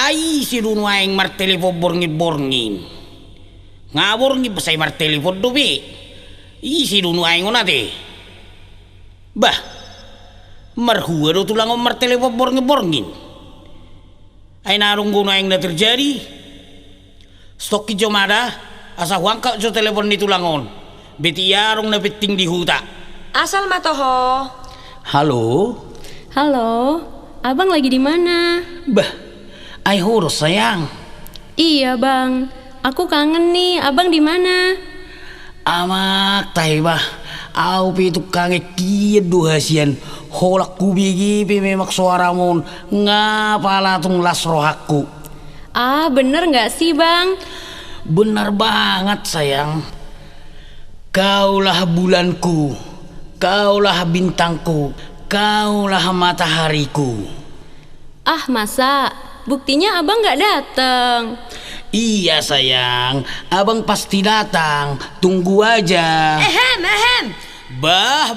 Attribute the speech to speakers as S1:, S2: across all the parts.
S1: Ai si dunu aing martelefon borngin ngaborngi pasay martelefon dobi isi dunu aing onate bah marhua do tulang martelefon borngin ay narung guna aing na terjadi stok kijomada asa huangka jo telepon di tulangon beti yarong na beting di huta
S2: asal matoho.
S1: Halo
S3: Halo, abang lagi di mana?
S1: bah ay hurus sayang.
S3: Iya bang, aku kangen nih. Abang di mana?
S1: Amak tay bah, au pitu kange kia duhasian holak kubigi memak suaramun ngapala tung las rohaku.
S3: Ah bener nggak sih bang?
S1: Benar banget sayang. Kaulah bulanku, kaulah bintangku, kaulah matahariku.
S3: Ah masa? Buktinya abang nggak datang.
S1: Iya sayang, abang pasti datang. Tunggu aja.
S2: Ehem.
S1: Bah,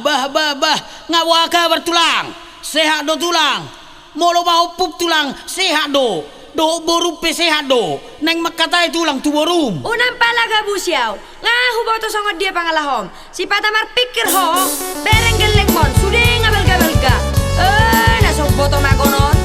S1: ngawa kabar tulang. Sehat do tulang. Molo mau pup tulang, sehat do. Do borupe sehat do. Neng makatai tulang tu borum.
S2: Unang palaga busiaw. Ngahu boto songot dia pangalahom. Si patamar pikir ho. Bereng gelek mon. Sudah ngabel-gabel ga. Nasok boto makonon.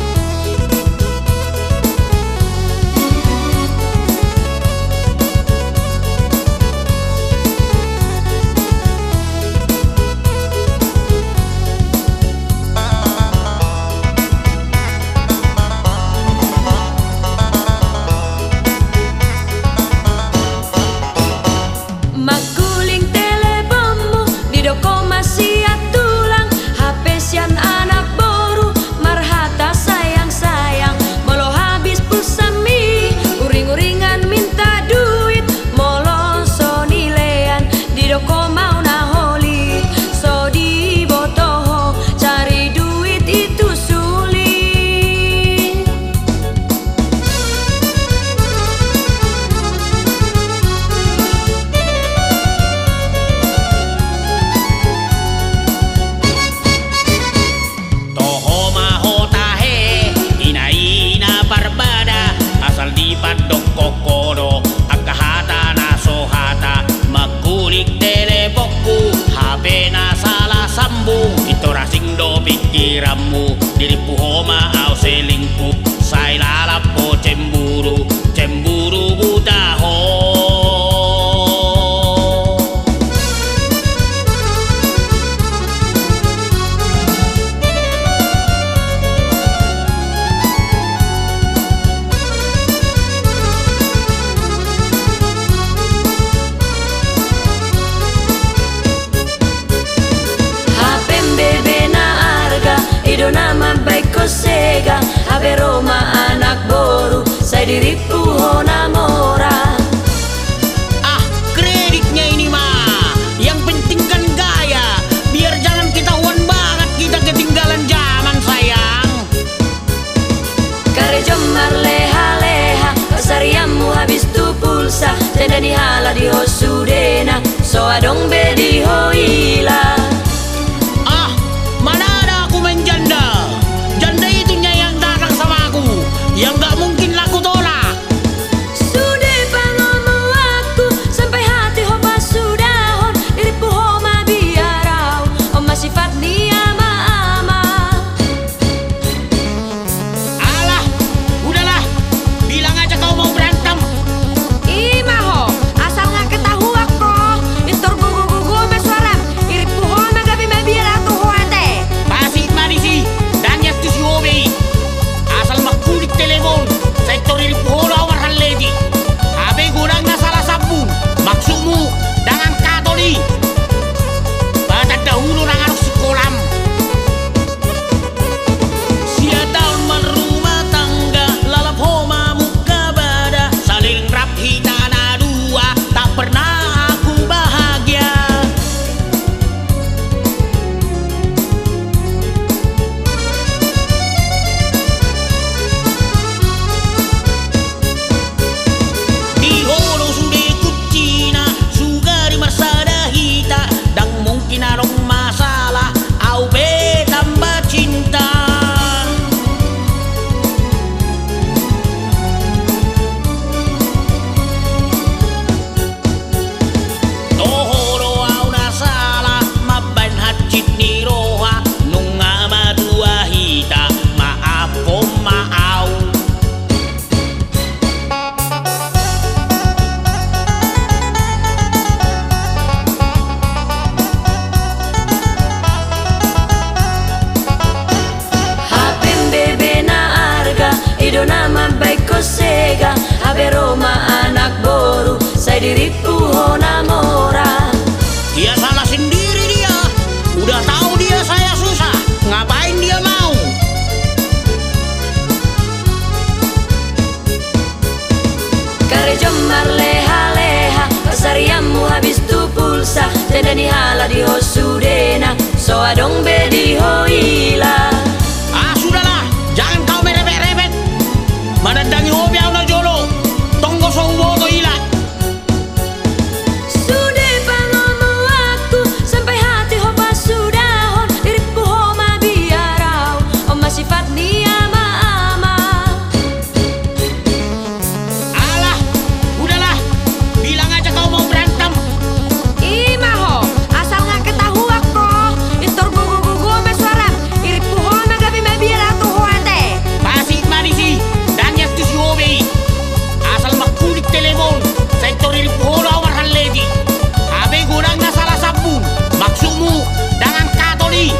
S4: Maguling teleponmu di doko masih tulang HP sian anak boru marhata sayang molo habis pulsa mi uring-uringan minta duit molo so nilean di doko mau naholi so di botoho cari duit itu sulit.
S1: Toho maho tahe, ina barbada, asal di padok kokodo, akahata na sohata, magulik teleponku, HP na salah sambung, itu rasing do pikiranmu, diripu homa au selingkuh, say lalapo cemburu buta ho.
S4: HP bebe na arga ido nama baik kosega HP Roma anak boru saya diripu hona mora.
S1: Ah, kreditnya ini mah. Yang penting kan gaya. Biar jangan ketahuan banget kita ketinggalan zaman sayang.
S4: Kare jomar leha-leha pasariamu habis tu pulsa tenda ni hala di hosudena so adong be di hoila.
S1: Ah, mana ada aku main janda. Janda itunya yang datang sama aku. Yang gak mungkin laku tolak.
S4: diripu hona mora.
S1: Dia salah sendiri dia. Udah tahu dia saya susah. Ngapain dia mau?
S4: Kare jomar leha-leha, pasariamu habis tu pulsa. Jandani hala di hosudena, so adong bedi hoila.
S1: Ah sudahlah, jangan kau merepet-repet. Madadangi hobi au na jolo. Tonggo so uboto ila.
S4: Sudah pangomu aku, sampai hati hopa sudahon. Diripu homa biarau, oma sifat ni ama-ama.
S1: Alah, udahlah. Bilang aja kau mau berantem.
S2: Imaho, asal nggak ketahuan kok. Itor gugu-gugu sama suara. Irit puho magabi mabila tuh hoate.
S1: Pasik manisi dan yaktis hobi. Asal makulik telepon. Sektor ini pola warhan lady. Abe gurang na salah sabun. Maksudmu dengan katoli.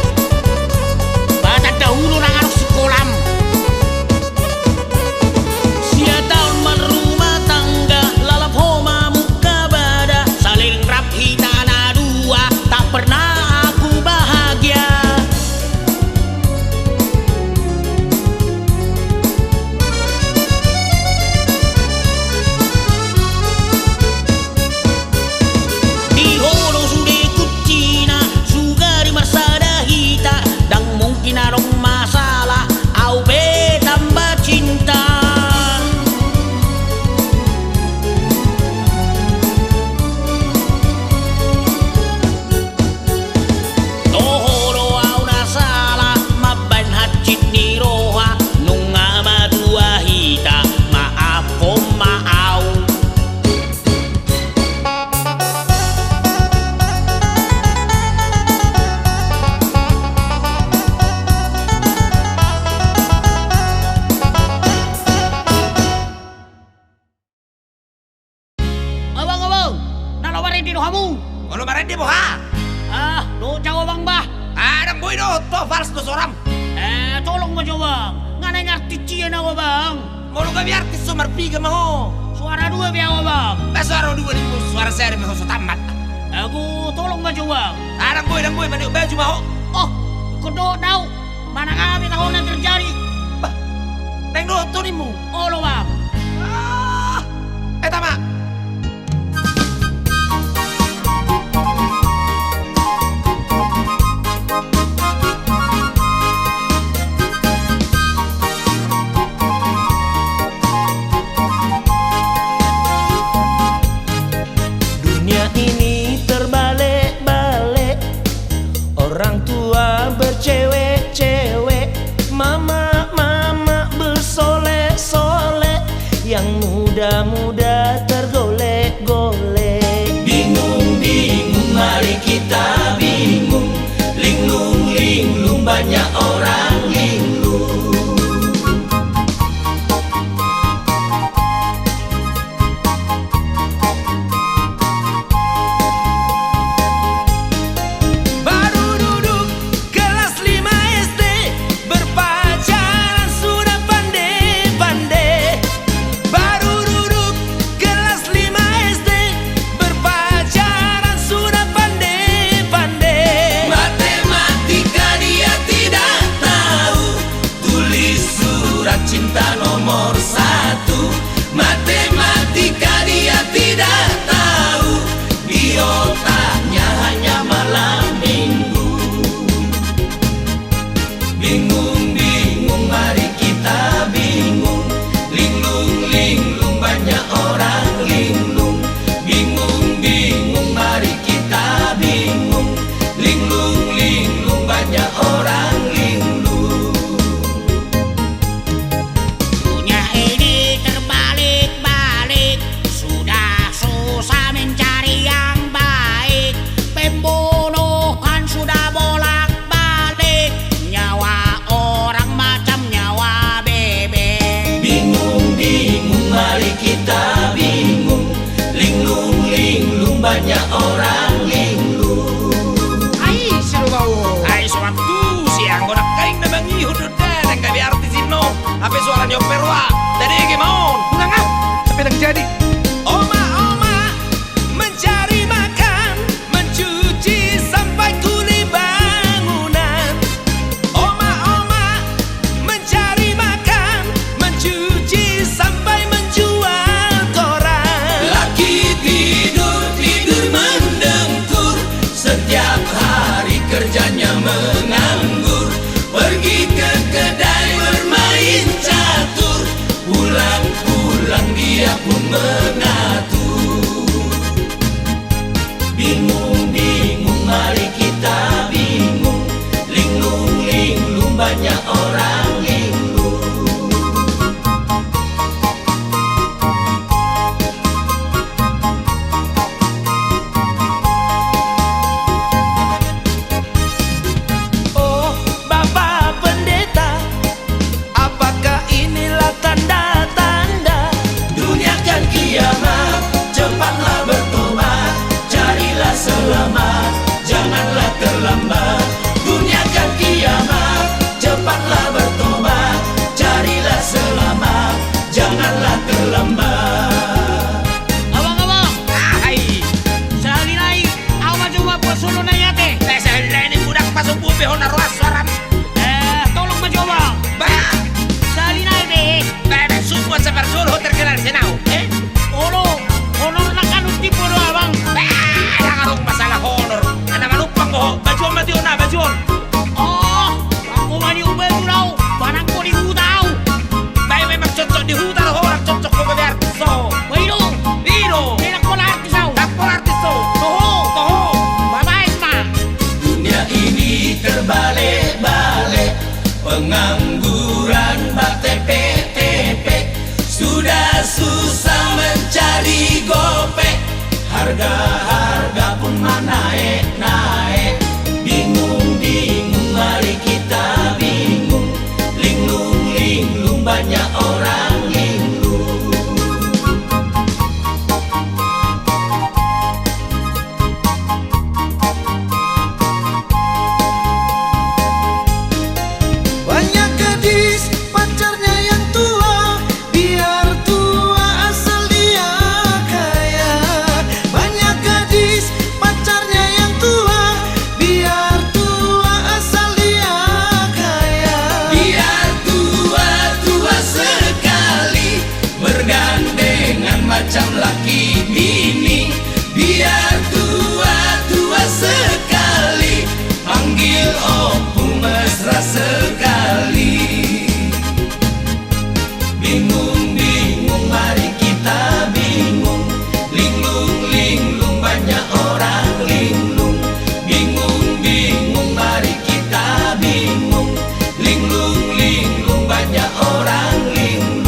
S1: Batat dahulu nang arus kolam. Sia tahun merumah tangga. Lalap homa muka bada. Saling rapi tanah dua. Tak pernah aku bahagia. Di holo sudah kucina, suga di marsada hita, dan mungkin ada masalah, au be tambah cinta. Tohoro au na salah, maban hacit ni roha, nunga madua hita, maaf ko maau. Abang, nalo marin di kamu.
S5: Kalau marah dia boha.
S1: Ah, do jawa bang bah.
S5: Adang boy do, to fals do soram.
S1: Tolong mo bang. Nga ngerti cia na bang.
S5: Mau lu biar artis so marpiga maho.
S1: Suara dua biawa bang.
S5: Suara dua nih suara saya maho so tamat.
S1: Aku tolong mo bang.
S5: Adang boy, mandi baju maho.
S1: Oh, kudo daw. Mana kami tahu na terjadi.
S5: Bah, neng do to nih mu.
S1: Oh lo bang.
S5: Tama.
S6: Dunia ini terbalik-balik. Orang tua bercewek-cewek, mama bersolek-solek, yang muda-muda tergolek-golek. Bingung-bingung, mari kita bingung. Linglung-linglung, banyak orang linglung.
S5: Baru duduk kelas 5 SD, berpacaran sudah pandai-pandai. Baru duduk kelas 5 SD, berpacaran sudah pandai-pandai.
S6: Matematika dia tidak tahu, tulis surat cinta nomor 1. Matematika dia tidak tahu, di otaknya hanya malam minggu. Bingung-bingung, mari kita bingung. Linglung-linglung, banyak orang linglung. Bingung-bingung, mari kita bingung. Linglung-linglung, banyak orang linglung.
S1: Dunia ini terbalik-balik. Sudah susah mencari yang baik. Pembunuhan sudah bolak-balik. Nyawa orang macam nyawa bebek.
S6: Bingung-bingung, mari kita bingung. Linglung-linglung, banyak orang linglung.
S5: Ai, seru bau.
S6: kerjanya menganggur, pergi ke kedai bermain catur, pulang-pulang dia pun mengatur. Bingung-bingung mari kita bingung, linglung-linglung banyak orang linglung.
S5: Oh, Bapak Pendeta, apakah inilah tanda-tanda
S6: Dunia kan kiamat, cepatlah bertobat, carilah selamat, janganlah terlambat. Dunia kan kiamat, cepatlah bertobat, carilah selamat, janganlah terlambat.
S1: Abang-abang, hai, sehari naik, awak coba buat solo naik teh. Sehari ini budak pasuk bube hona ruas suaram. Tolong mencoba, bah, sehari naik deh. Bebe subuh sebar solo terkenal senau. Honor nak anu tipu doa abang. Yang anu masalah honor, anak malupang boh, baju mati ona baju. Oh, aku mani ubah tau, barang ko di hutau. Baik memang cocok di hutan, orang cocok kau ke artis so. Wiro, enak pola artis tau. Tak pola artis so. Toho, bye-bye ma.
S6: Dunia ini terbalik-balik, pengangguran BTP, sudah susah mencari gopek, harga-harga pun naik-naik. Bingung-bingung mari kita bingung, linglung-linglung banyak orang linglung.
S5: banyak gadis pacarnya yang tua, biar tua asal dia kaya. Banyak gadis pacarnya yang tua, biar tua asal dia kaya.
S6: Biar tua-tua sekali, bergandengan macam laki bini. Biar tua-tua sekali, panggil opung mesra sekali. Bingung-bingung mari kita bingung, linglung-linglung banyak orang linglung. Bingung-bingung mari kita bingung, linglung-linglung banyak orang linglung.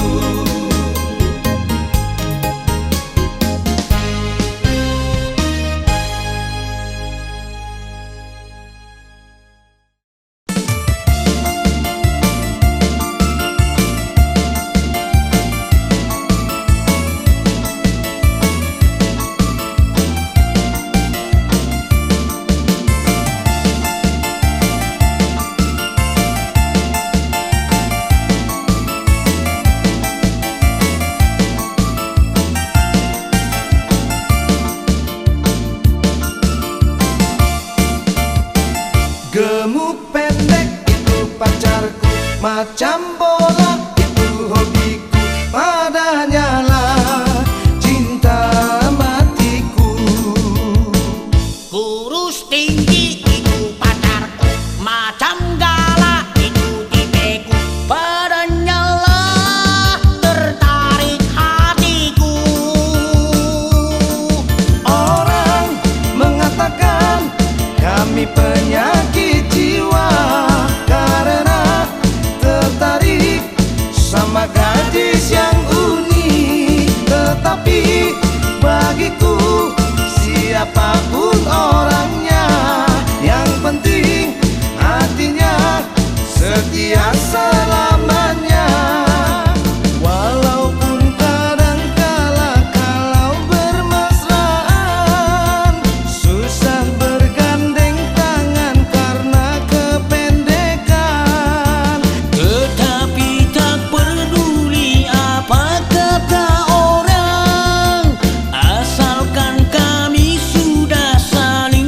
S5: Gemuk pendek itu pacarku, macam bola itu hobiku, padanya lah cinta matiku.
S1: Kurus tinggi itu pacarku, macam galak itu tipeku, padanya lah tertarik hatiku.
S5: Orang mengatakan kami penyakit jiwa karena tertarik sama gadis yang unik. Tetapi bagiku siapapun orangnya, yang penting hatinya setia selamanya. Walaupun kadangkala kalau bermesraan, susah bergandeng tangan karena kependekan.
S1: Tetapi tak peduli apa kata orang, asalkan kami sudah saling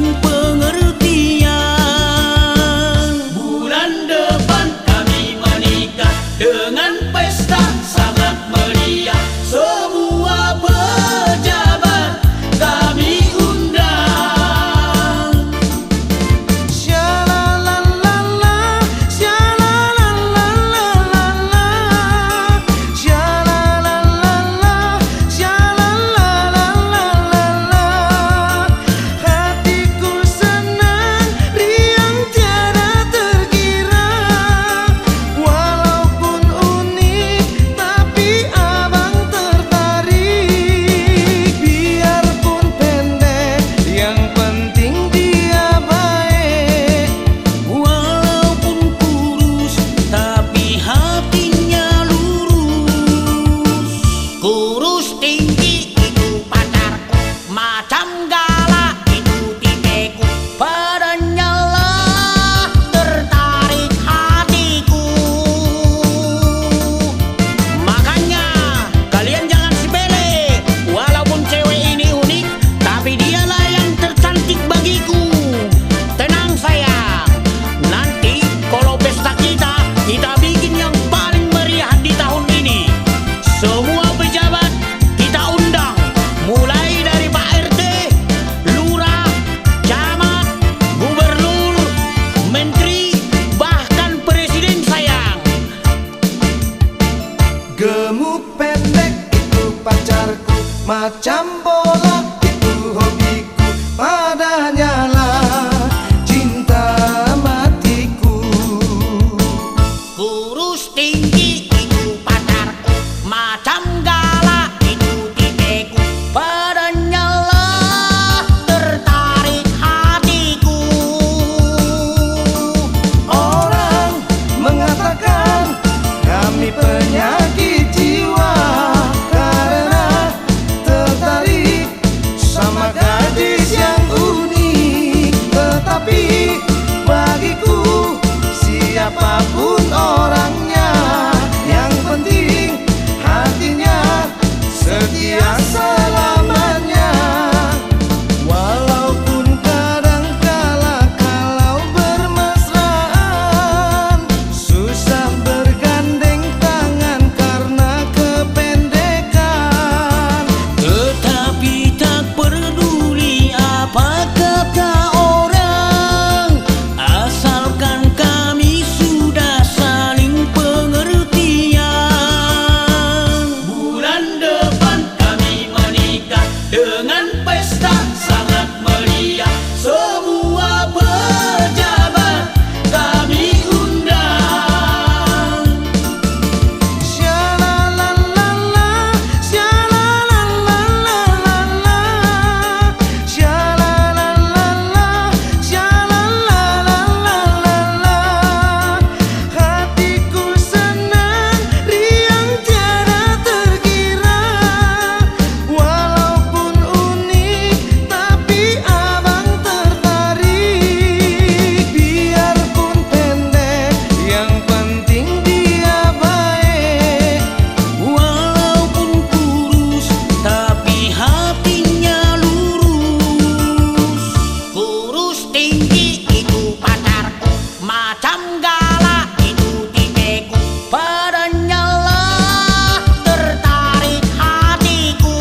S1: tinggi itu pacarku, macam galak itu tipeku, padanya lah tertarik hatiku.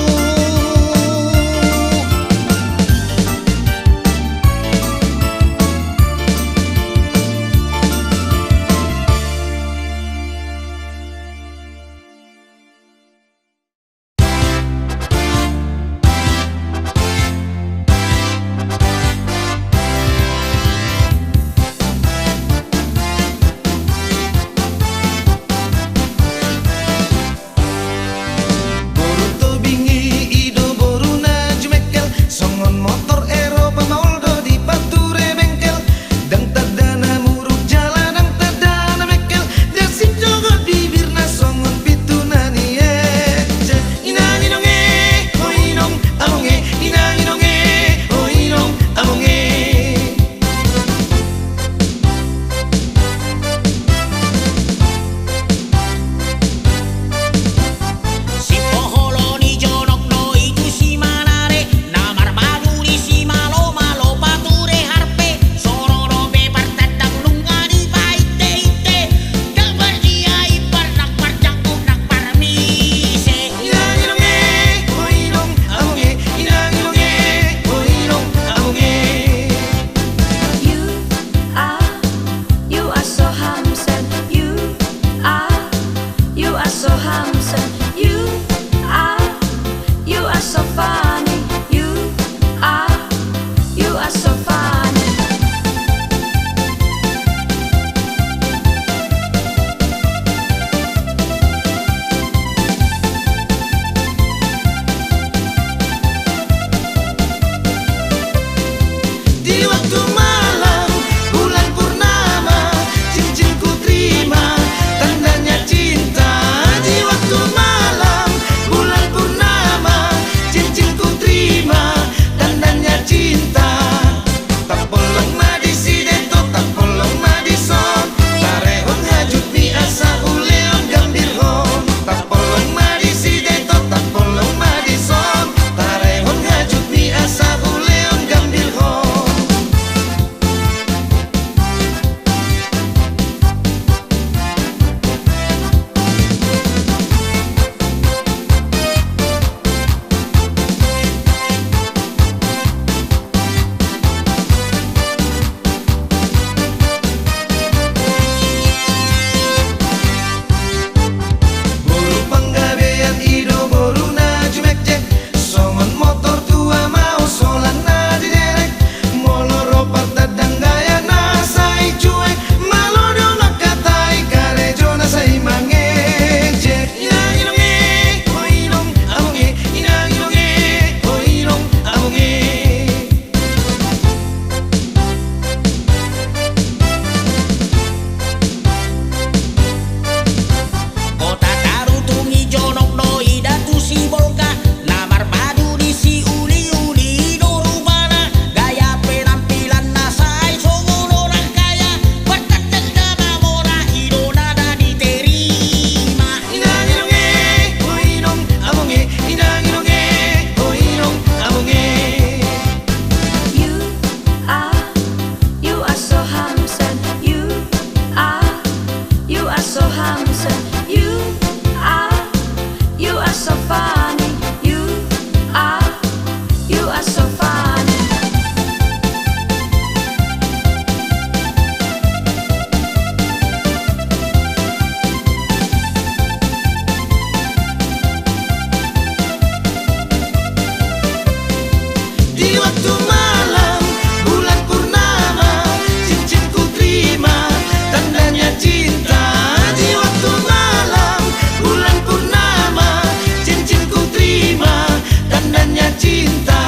S5: Boruto bingi ido boruna jumekel, songon motor Eropa mauldo di pature bengkel, dang tadana muruk jalan dang tadana mekel, dasip jogo bibirna songon pituna niece. Inang inonge oh inong amonge, inang inonge oh inong amonge.
S1: Si poholo ni jonok no itu si manare, namar badu di si malo malo pature harpe, sororo be partadang lunga di paite ite, gambar dia ipar nak parjang nak parmise.
S5: Inang inonge oh inong amonge, inang inonge oh inong amonge.
S4: You are so handsome. You are so handsome. You are so funny. You are so funny.
S5: Di waktu malam bulan purnama, cincinku terima tandanya cinta. Di waktu malam bulan purnama, cincinku terima tandanya cinta. Tak polong madisi dento, tak polong madison, tarehon hajut biasa uleon gambir hon. Tak polong madisi dento, tak polong madison, tarehon hajut biasa uleon gambir hon. Boru panggabean ido boruna jumekjek, songon motor tua mau solana diderek, moloro partadang gaya nasai cuek, malodo nakatai karejo nasai mangejek. Inang inonge oh inong amonge, inang inonge oh inong amonge.
S1: Kota tarutungi jonok no ida tu si bolga, namar badu di si uli uli do rubana, gaya penampilan nasai songon orang kaya, partadang dana mora ido nada diterima.
S5: Inang inonge oh inong amonge, inang inonge oh inong amonge.
S4: You are so handsome. You are so handsome. You are so funny. You are so funny.
S5: Di waktu malam bulan purnama, cincinku terima tandanya cinta. Di waktu malam bulan purnama, cincinku terima tandanya cinta.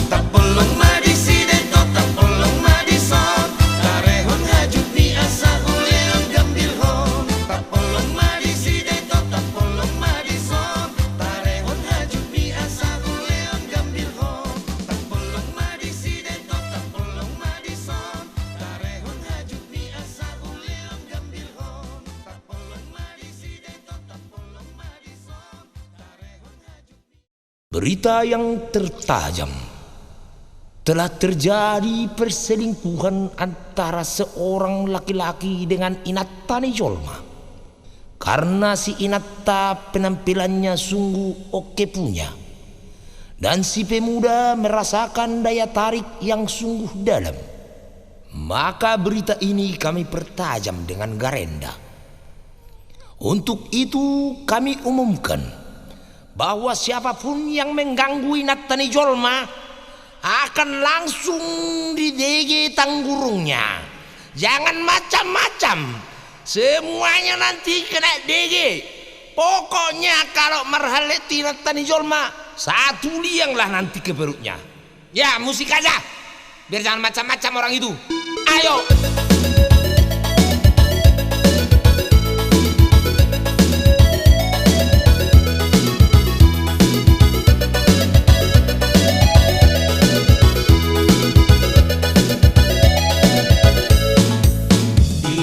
S5: Tak polong madisi dento, tak polong madison, tarehon hajut biasa uleon gambir hon. Tak polong madisi dento, tak polong madison, tarehon hajut biasa uleon gambir hon. Tak polong madisi dento, tak polong madison, tarehon hajut biasa uleon gambir hon. Tak polong madisi dento, tak polong madison, tarehon hajut.
S6: Berita yang tertajam.
S7: telah terjadi perselingkuhan antara seorang laki-laki dengan Inatta Nijolma. Karena si Inatta penampilannya sungguh oke punya, dan si pemuda merasakan daya tarik yang sungguh dalam, maka berita ini kami pertajam dengan Garenda. Untuk itu kami umumkan bahwa siapapun yang mengganggu Inatta Nijolma akan langsung didege tanggurungnya. Jangan macam-macam, semuanya nanti kena DG. Pokoknya kalau marhaleti Inatta Nijolma, satu lianglah nanti ke perutnya. Ya, musik aja, biar jangan macam-macam orang itu. Ayo.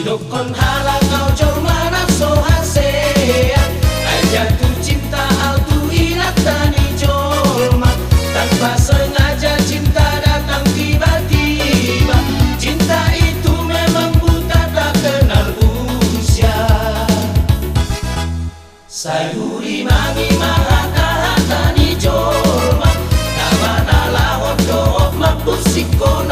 S6: Dokon hala kau Jolma nafsu hasean, ai jatuh cinta autu Inatta Nijolma. Tanpa sengaja cinta datang tiba-tiba, cinta itu memang buta tak kenal usia. Sayuri mami mahata-hata Nijolma, namana lawon doop mapusiko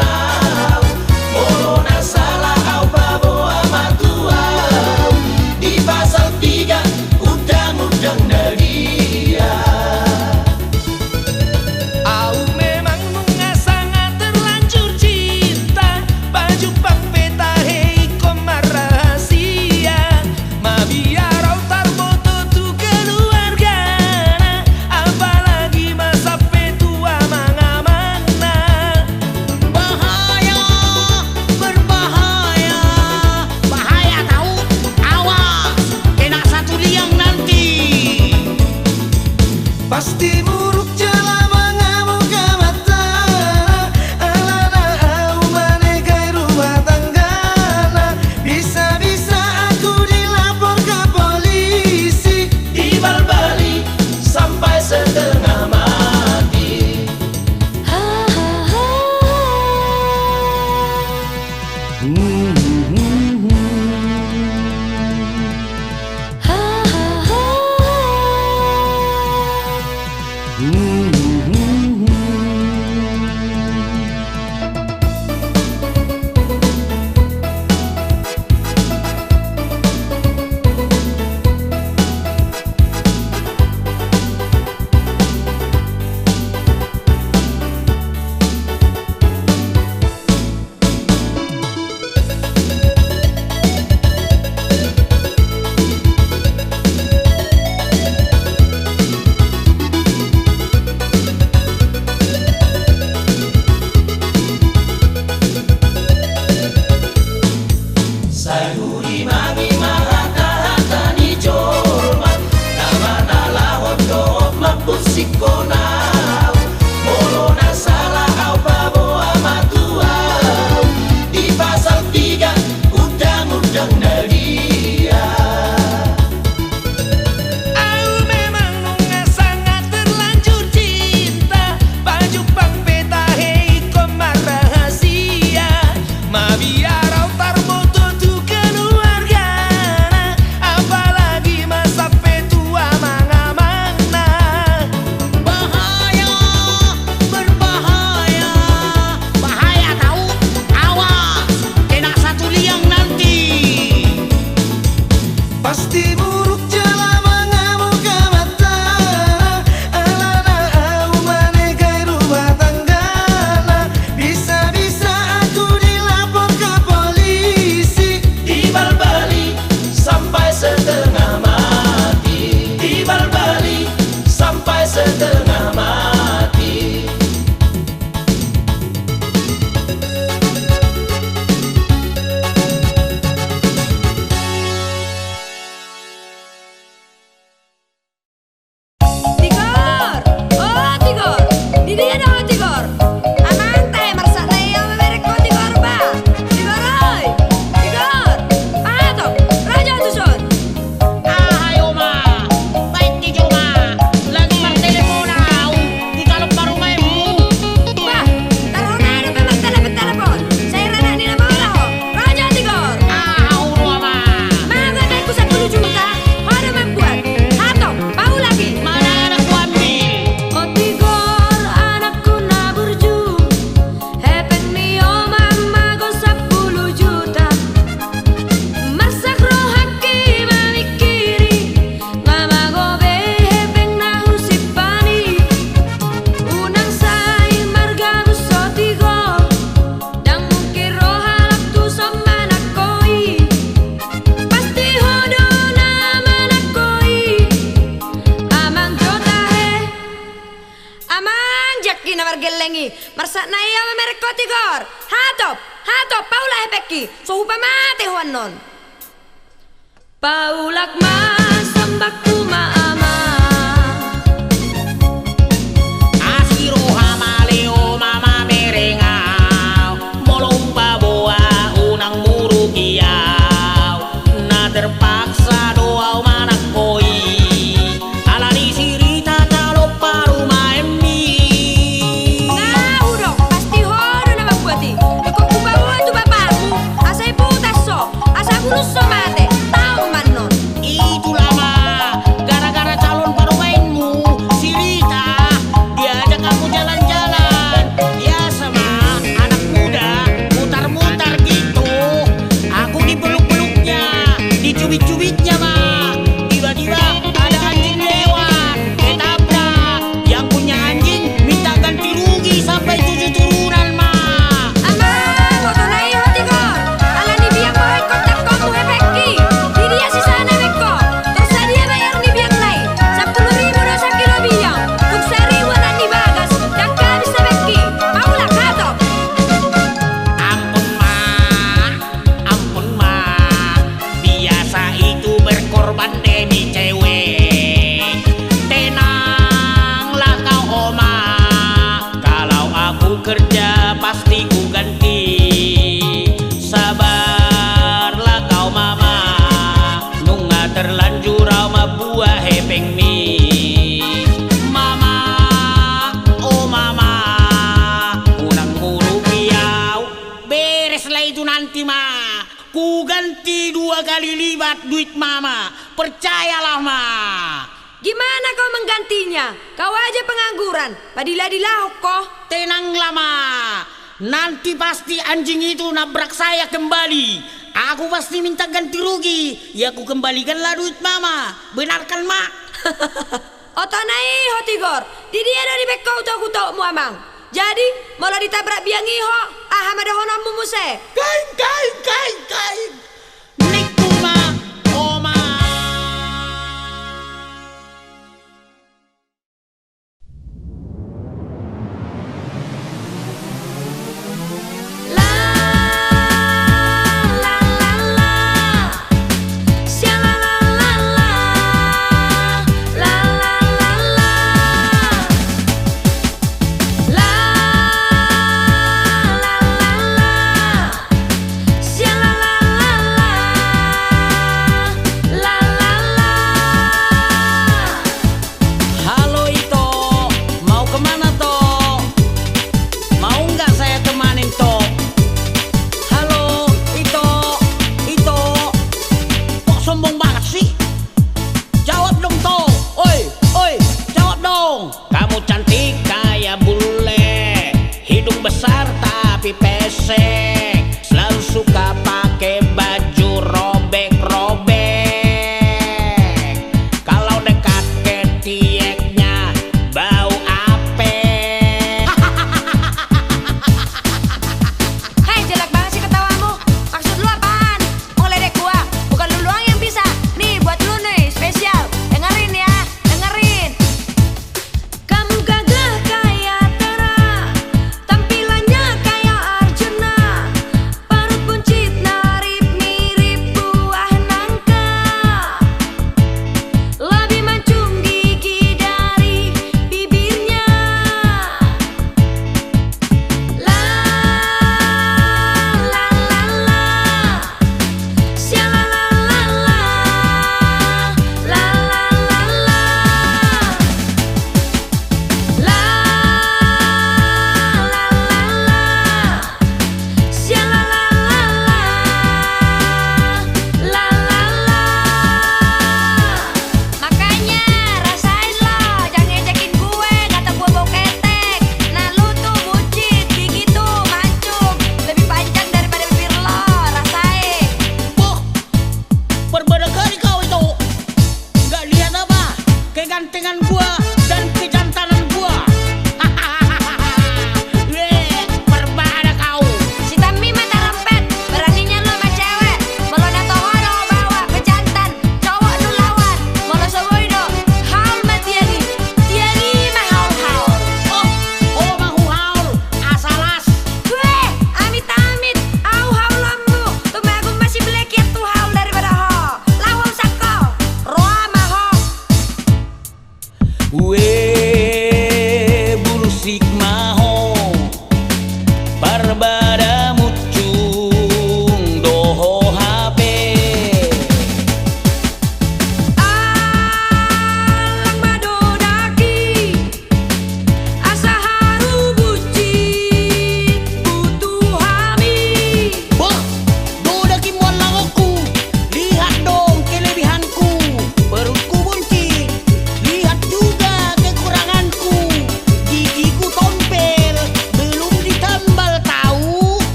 S2: peki, so hupa mate huan non.
S4: Paulak ma sambakku maama
S1: Asiro hamaleo mama merengau molong baboa unang murugiau na terpaksa doau manak koi alani sirita kalau paru maemi
S2: Ngahu dong, pasti hodo nama buati. Eko kubawa tu bapakmu, asai putas so, asa gulus so mate, tau man non.
S1: itu lama gara-gara calon parumainmu si Rita diajak kamu jalan-jalan biasa mah anak muda mutar-mutar gitu aku dipeluk-peluknya dicubit-cubitnya mah tiba-tiba ada anjing lewat ketabrak yang punya anjing minta ganti rugi sampai 7 turunan mah
S2: Amang, woto nai hoti ko. Alani biang ko hekot tak ko mu hepeki. Di dia si sana beko. Terus dia bayar ni biang nai. 10.000 dosa kilo biang. Tuk seri wanan ni bagas. Dan kami sebeki. Maulah kato.
S1: Ampun mah, biasa itu berkorban demi cewek. Tenanglah kau oma, kalau aku kerja pasti ku ganti. Sabarlah kau mama, nunga terlanjur ama buah hepeng mi. Mama, oh mama, unang murugiau. Bereslah itu nanti mah. Ku ganti 2 kali lipat duit mama. Percayalah mah.
S2: Gimana kau menggantinya? Kau aja pengangguran. Padila-dilah kok.
S1: Tenanglah mah. Nanti pasti anjing itu nabrak saya kembali. Aku pasti minta ganti rugi. Ya aku kembalikanlah duit mama. Benarkan mak?
S2: Otanai hotigor. Di dia dari beko aku tau mu amang. Jadi, malah ditabrak biang iho. Ah, hamada honamu muse.
S1: Kain, kain, kain, kain. Niku mah, oma.
S4: La la la la Sia la la la la La la la la La la la la Sia la la la la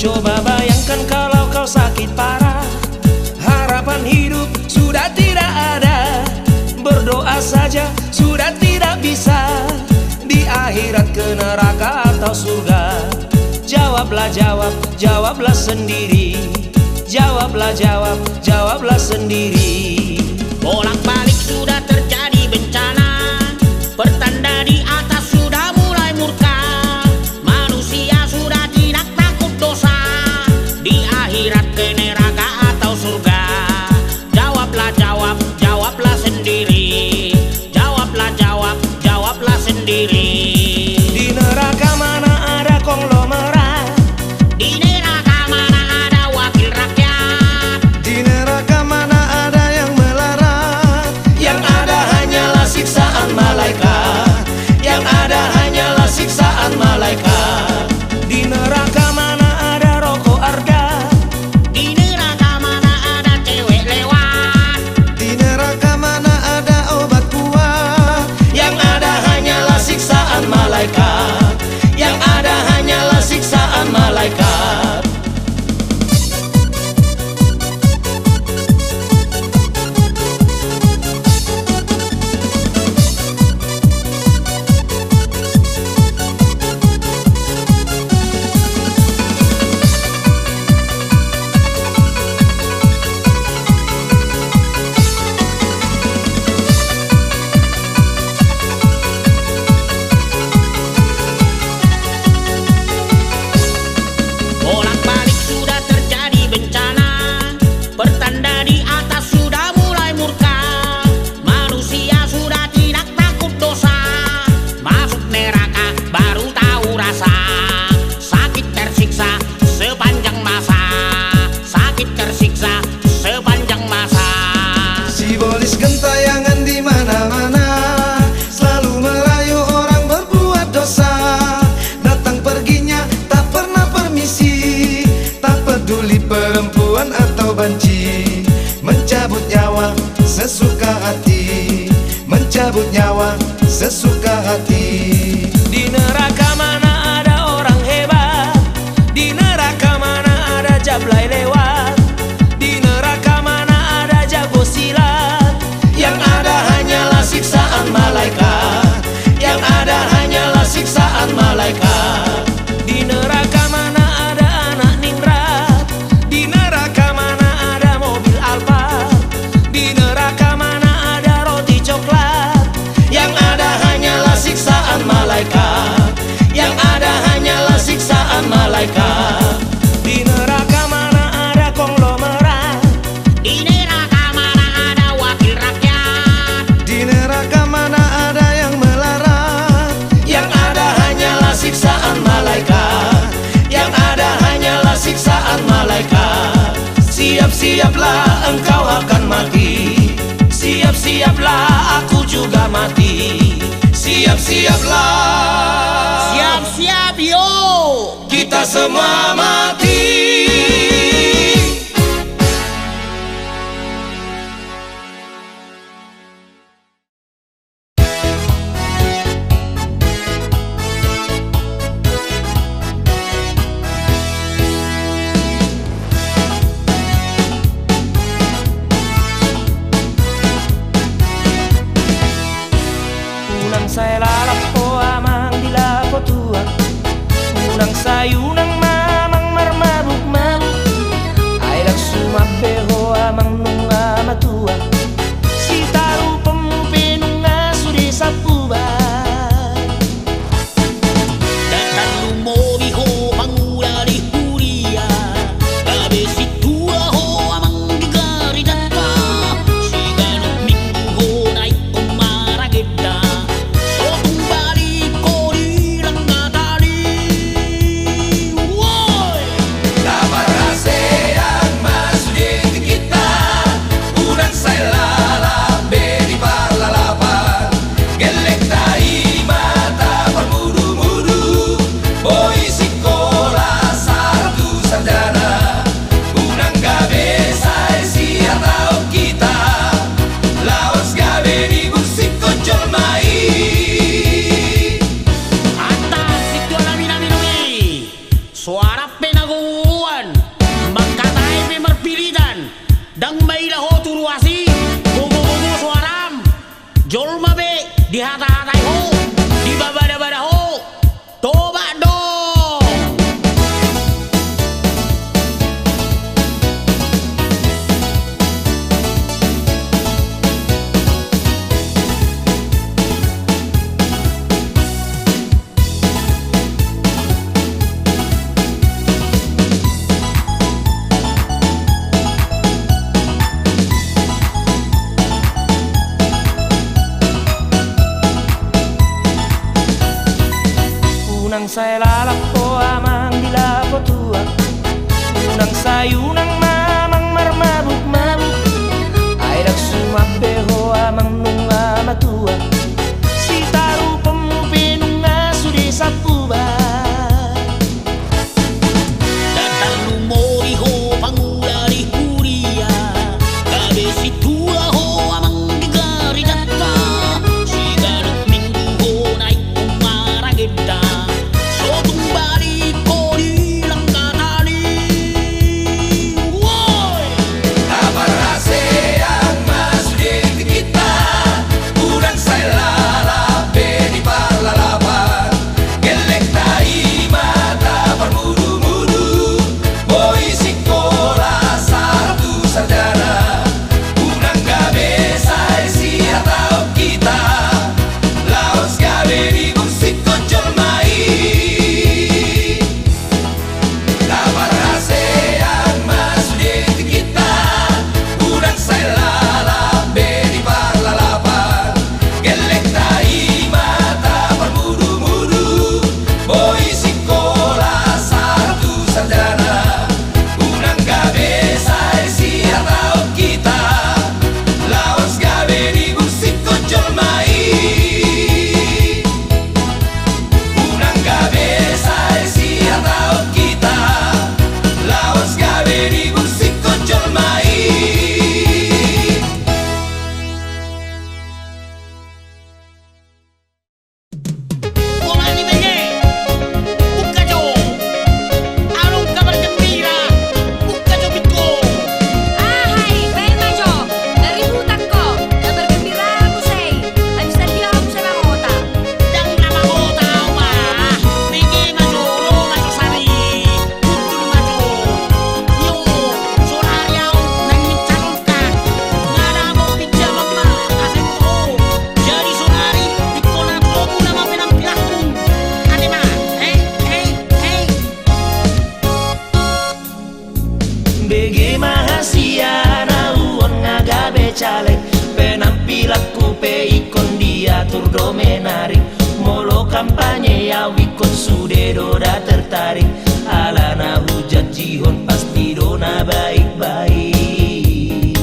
S5: Coba bayangkan kalau kau sakit parah, harapan hidup sudah tidak ada. Berdoa saja sudah tidak bisa, di akhirat ke neraka atau surga. Jawablah, jawablah sendiri. Jawablah, jawablah sendiri.
S1: Bolak-balik sudah terjadi bencana, pertanda di atas sudah mulai murka. Manusia sudah tidak takut dosa, di akhirat ke neraka atau surga. Jawablah, jawablah sendiri. Jawablah, jawablah sendiri.
S5: Di neraka mana ada konglomerat?
S1: Di neraka mana ada wakil rakyat?
S5: Di neraka mana ada yang melarat? Yang ada hanyalah siksaan malaikat. Yang ada hanyalah siksaan malaikat. Di neraka mana ada rokok arda?
S1: Di neraka mana ada cewek lewat?
S5: Di neraka mana ada obat kuat? Yang ada hanyalah siksaan malaikat. Yang ada hanyalah siksaan malaikat.
S1: Bolak-balik sudah terjadi bencana, pertanda di atas sudah mulai murka. Manusia sudah tidak takut dosa, masuk neraka baru tahu rasa. Sakit tersiksa sepanjang masa, sakit tersiksa sepanjang masa.
S5: Simbolis gentayangan di mana-mana, selalu merayu orang berbuat dosa. Datang perginya tak pernah permisi, tak peduli perempuan atau banci. Mencabut nyawa sesuka hati, mencabut nyawa sesuka hati. Di neraka mana ada orang hebat? Di neraka mana ada jablay lewat? Di neraka mana ada jago silat? Yang ada hanyalah siksaan malaikat. Yang ada hanyalah siksaan malaikat. Di neraka mana ada anak ningrat? Di neraka mana ada mobil Alfa? Di neraka mana ada roti coklat? Yang ada hanyalah siksaan malaikat. Yang ada hanyalah siksaan malaikat. Di neraka mana ada konglomerat?
S1: Di neraka mana ada wakil rakyat?
S5: Di neraka mana ada yang melarat? Yang ada hanyalah siksaan malaikat. Yang ada hanyalah siksaan malaikat. Siap-siaplah engkau akan mati. Siap-siaplah aku juga mati. Siap-siaplah,
S1: Siap-siap yo.
S5: kita semua mati. Unang saya lalap po amang dilapo tua. Unang sayu nang mamang marmabuk-mabuk. Ay nagsumapeho amang nunga matua. Si taru pemupe nunga suri sa pubay.
S1: Datang lumobi ho pangula di huria, gabi si tua ho amang digari data. Si ganong minggu ho naik umarageda, so kung balik ko di lang natali.
S8: lapo amang di lapo tua unang sayunang mamang marmabuk-mabuk ay nagsumabeho amang nunga matua si taru pemupi nunga sudi sapuba
S1: Datar lumori ho pangulari kuria Gabe si tua ho amang digari datta Si garut minggu ho naik umarageda Sotung bali ko di langkatali Woy!
S5: Kabar ASEAN masuk di kita Udang saya lalape di palalapan Gelek tai mata bermudu-mudu Boy sekolah satu sarjana Udang gabe saya siap tahu kita Laos gabe di musik kocol mai Kabar ASEAN masuk di kita Udang saya lalape di palalapan Gelek tai mata bermudu-mudu Boy sekolah satu sarjana Udang gabe saya siap tahu kita Laos gabe di musik kocol mai Udang gabe saya siap tahu kita Laos gabe di musik kocol mai
S1: Bola ni benge Buka jo Alung kabar gembira Buka jo bitko
S2: Ahai, bae majo. Dari hutan ko. Kabar gembira aku say. Habis tadi aku sama kota.
S1: Yang nama ko tao ba Benge majo Romo majo sari Kutul majo Yo Sorariaw Nang mencalonkan Ngada mo pijama ma Asen ko Jadi sonari Dikola komu nama penampilanku Ane ma
S8: BG Mahasiana uang ngagabe caleg penampilanku pe ikon diatur do menarik molo kampanye ya wikon sude doda tertarik alana hujat jihon pasti dona baik-baik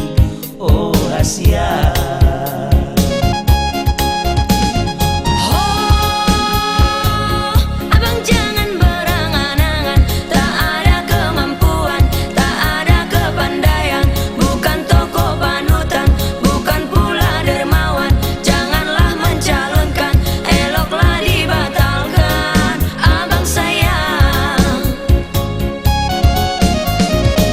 S8: oh Asia
S4: Oh, abang jangan berangan-angan. Tak ada kemampuan, tak ada kepandaian. Bukan tokoh panutan, bukan pula dermawan. Janganlah mencalonkan, eloklah dibatalkan. Abang sayang.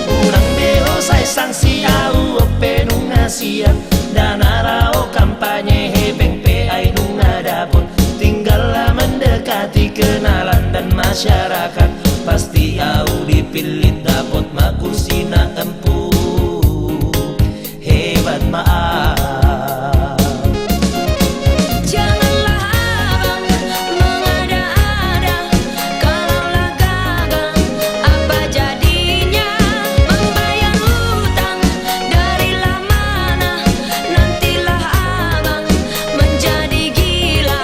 S8: Urang beho say sanksi au penung Asia dan arao kampanye hebeng pe ai nunga dapot tinggallah mendekati kenalan dan masyarakat pasti au dipilih dapat makursi na empuk hebat maaf
S4: Janganlah abang mengada-ada. Kalaulah gagal, apa jadinya? Membayar hutang darilah mana? Nantilah abang menjadi gila.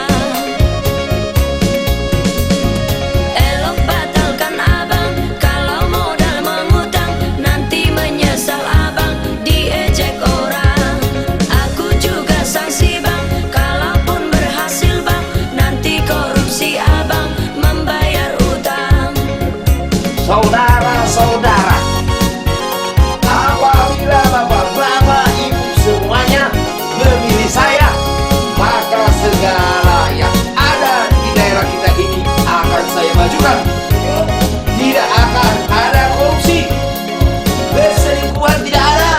S4: Elok batalkan abang kalau modal mengutang. Nanti menyesal abang diejek orang. Aku juga sanksi bang, kalaupun berhasil bang. Nanti korupsi abang membayar utang.
S7: Saudara-saudara, apabila bapak-bapak ibu semuanya memilih saya, maka segala yang ada di daerah kita ini akan saya majukan. Tidak akan ada korupsi, perselingkuhan tidak ada,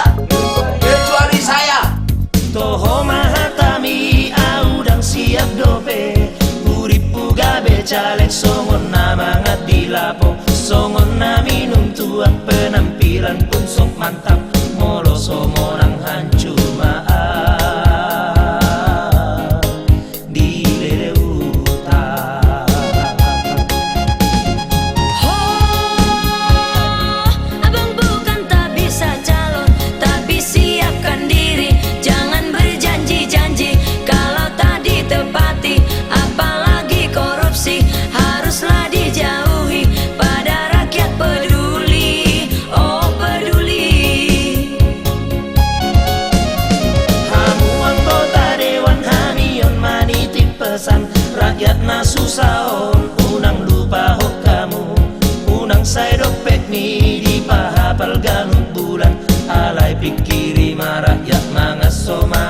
S7: kecuali saya.
S8: Toho mahatami au dang siap dope uripu gabe caleg songon nama ngati lapo songon na minum tuang penampilan pun sok mantap molo somorang hancur maaf di lele utang
S4: Oh, abang bukan tak bisa calon, tapi siapkan diri. Jangan berjanji-janji kalau tak ditepati. Apalagi korupsi haruslah dijauhi.
S8: saya dopek ni di pahapal ganut bulan alai pikiri marah ya mangas soma